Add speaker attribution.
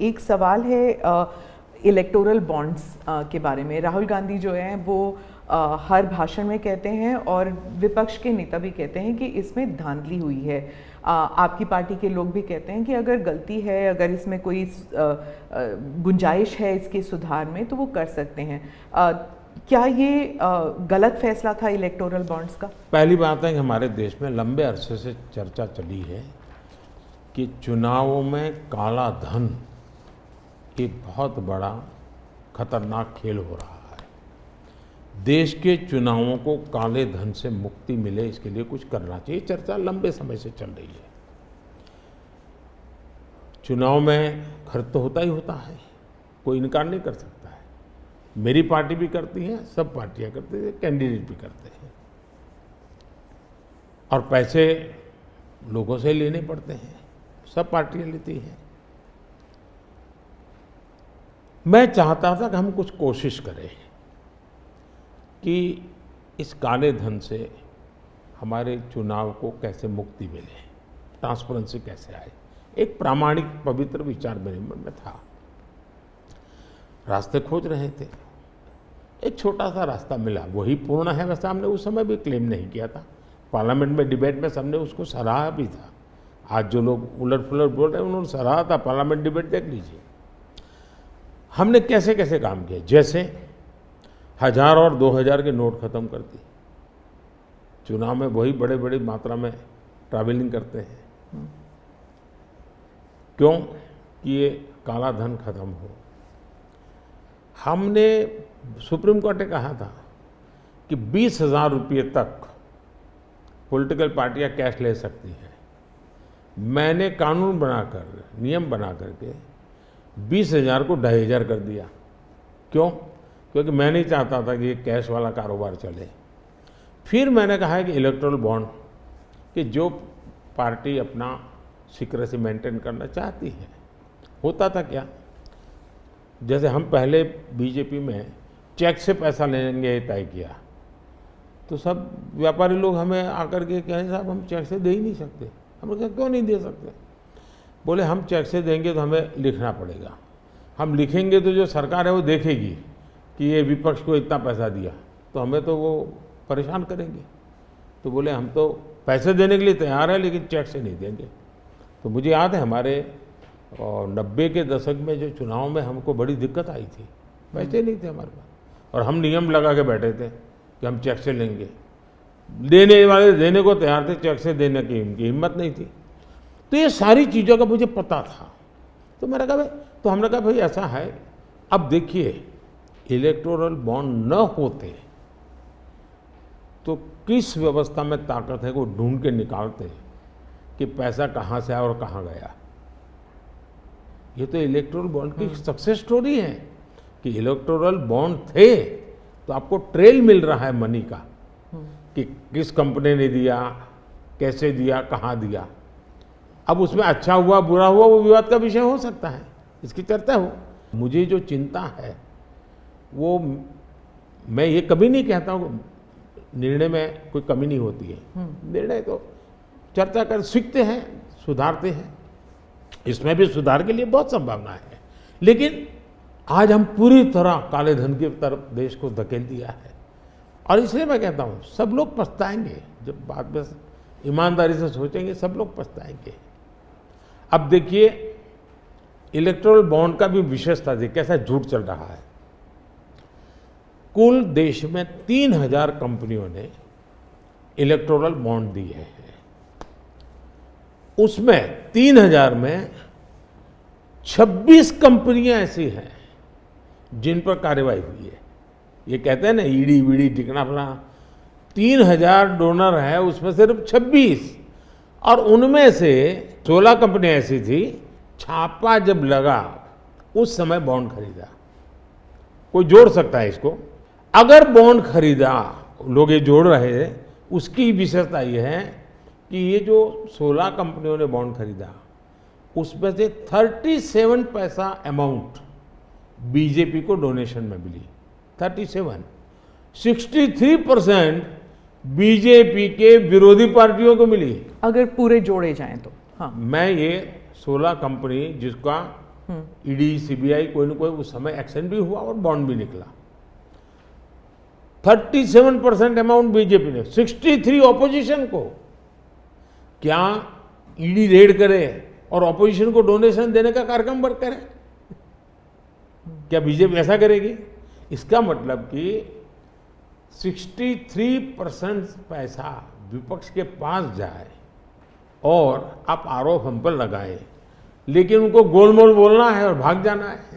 Speaker 1: एक सवाल है इलेक्टोरल बॉन्ड्स के बारे में। राहुल गांधी जो हैं वो हर भाषण में कहते हैं और विपक्ष के नेता भी कहते हैं कि इसमें धांधली हुई है। आपकी पार्टी के लोग भी कहते हैं कि अगर गलती है, अगर इसमें कोई गुंजाइश है इसके सुधार में तो वो कर सकते हैं। क्या ये गलत फैसला था इलेक्टोरल बॉन्ड्स का?
Speaker 2: पहली बात है कि हमारे देश में लंबे अरसे से चर्चा चली है कि चुनावों में काला धन एक बहुत बड़ा खतरनाक खेल हो रहा है। देश के चुनावों को काले धन से मुक्ति मिले, इसके लिए कुछ करना चाहिए। चर्चा लंबे समय से चल रही है। चुनाव में खर्च तो होता ही होता है, कोई इनकार नहीं कर सकता है। मेरी पार्टी भी करती है, सब पार्टियां करती है, कैंडिडेट भी करते हैं, और पैसे लोगों से लेने पड़ते हैं, सब पार्टियां लेती हैं। मैं चाहता था कि हम कुछ कोशिश करें कि इस काले धन से हमारे चुनाव को कैसे मुक्ति मिले, ट्रांसपेरेंसी कैसे आए। एक प्रामाणिक पवित्र विचार मेरे मन में था। रास्ते खोज रहे थे, एक छोटा सा रास्ता मिला, वही पूर्ण है। वैसे हमने उस समय भी क्लेम नहीं किया था, पार्लियामेंट में डिबेट में सबने उसको सराहा भी था। आज जो लोग उलट पुलट बोल रहे हैं उन्होंने सराहा था, पार्लियामेंट डिबेट देख लीजिए। हमने कैसे कैसे काम किया, जैसे 1000 और 2000 के नोट खत्म कर दिए। चुनाव में वही बड़े बड़ी मात्रा में ट्रैवलिंग करते हैं, क्यों कि ये काला धन खत्म हो। हमने सुप्रीम कोर्ट ने कहा था कि 20,000 रुपये तक पॉलिटिकल पार्टियां कैश ले सकती हैं। मैंने कानून बनाकर, नियम बना करके 20,000 को 2,500 कर दिया। क्यों? क्योंकि मैं नहीं चाहता था कि ये कैश वाला कारोबार चले। फिर मैंने कहा है कि इलेक्टोरल बॉन्ड, कि जो पार्टी अपना सीक्रेसी मेंटेन करना चाहती है। होता था क्या, जैसे हम पहले बीजेपी में चेक से पैसा लेंगे तय किया, तो सब व्यापारी लोग हमें आकर के कहें साहब हम चेक से दे ही नहीं सकते। हमने कहा क्यों नहीं दे सकते? बोले हम चेक से देंगे तो हमें लिखना पड़ेगा, हम लिखेंगे तो जो सरकार है वो देखेगी कि ये विपक्ष को इतना पैसा दिया, तो हमें तो वो परेशान करेंगे। तो बोले हम तो पैसे देने के लिए तैयार है लेकिन चेक से नहीं देंगे। तो मुझे याद है हमारे 90 के दशक में जो चुनाव में हमको बड़ी दिक्कत आई थी, पैसे नहीं थे हमारे पास, और हम नियम लगा के बैठे थे कि हम चेक से लेंगे। देने वाले देने को तैयार थे, चेक से देने की इनकी हिम्मत नहीं थी। तो ये सारी चीज़ों का मुझे पता था। तो मैंने कहा भाई, तो हमने कहा भाई ऐसा है, अब देखिए इलेक्टोरल बॉन्ड न होते तो किस व्यवस्था में ताकत है वो ढूंढ के निकालते कि पैसा कहाँ से आया और कहाँ गया। ये तो इलेक्टोरल बॉन्ड की सक्सेस स्टोरी है कि इलेक्टोरल बॉन्ड थे तो आपको ट्रेल मिल रहा है मनी का, कि किस कंपनी ने दिया, कैसे दिया, कहाँ दिया। अब उसमें अच्छा हुआ बुरा हुआ वो विवाद का विषय हो सकता है, इसकी चर्चा हो। मुझे जो चिंता है वो, मैं ये कभी नहीं कहता हूँ निर्णय में कोई कमी नहीं होती है। निर्णय तो चर्चा कर सीखते हैं, सुधारते हैं, इसमें भी सुधार के लिए बहुत संभावना है। लेकिन आज हम पूरी तरह काले धन की तरफ देश को धकेल दिया है, और इसलिए मैं कहता हूँ सब लोग पछताएंगे। जब बाद में ईमानदारी से सोचेंगे सब लोग पछताएंगे। अब देखिए इलेक्टोरल बॉन्ड का भी विशेषता देखिए कैसा झूठ चल रहा है। कुल देश में 3000 कंपनियों ने इलेक्टोरल बॉन्ड दिए हैं। उसमें 3000 में 26 कंपनियां ऐसी हैं जिन पर कार्रवाई हुई है। ये कहते हैं ना ईडी वीडी टिकना फला, 3000 डोनर है, उसमें सिर्फ 26, और उनमें से 16 कंपनियां ऐसी थी छापा जब लगा उस समय बॉन्ड खरीदा। कोई जोड़ सकता है इसको, अगर बॉन्ड खरीदा, लोग ये जोड़ रहे हैं, उसकी विशेषता ये है कि ये जो 16 कंपनियों ने बॉन्ड खरीदा उसमें से 37 पैसा अमाउंट बीजेपी को डोनेशन में मिली। 37, 63% बीजेपी के विरोधी पार्टियों को मिली।
Speaker 1: अगर पूरे जोड़े जाएं तो। हाँ,
Speaker 2: मैं ये 16 कंपनी जिसका ईडी सीबीआई कोई न कोई उस समय एक्शन भी हुआ और बॉन्ड भी निकला। 37% अमाउंट बीजेपी ने, 63 ऑपोजिशन को। क्या ईडी रेड करे और ऑपोजिशन को डोनेशन देने का कार्यक्रम वर्क करे? क्या बीजेपी ऐसा करेगी? इसका मतलब कि 63% पैसा विपक्ष के पास जाए और आप आरोप हम पर लगाए, लेकिन उनको गोलमोल बोलना है और भाग जाना है।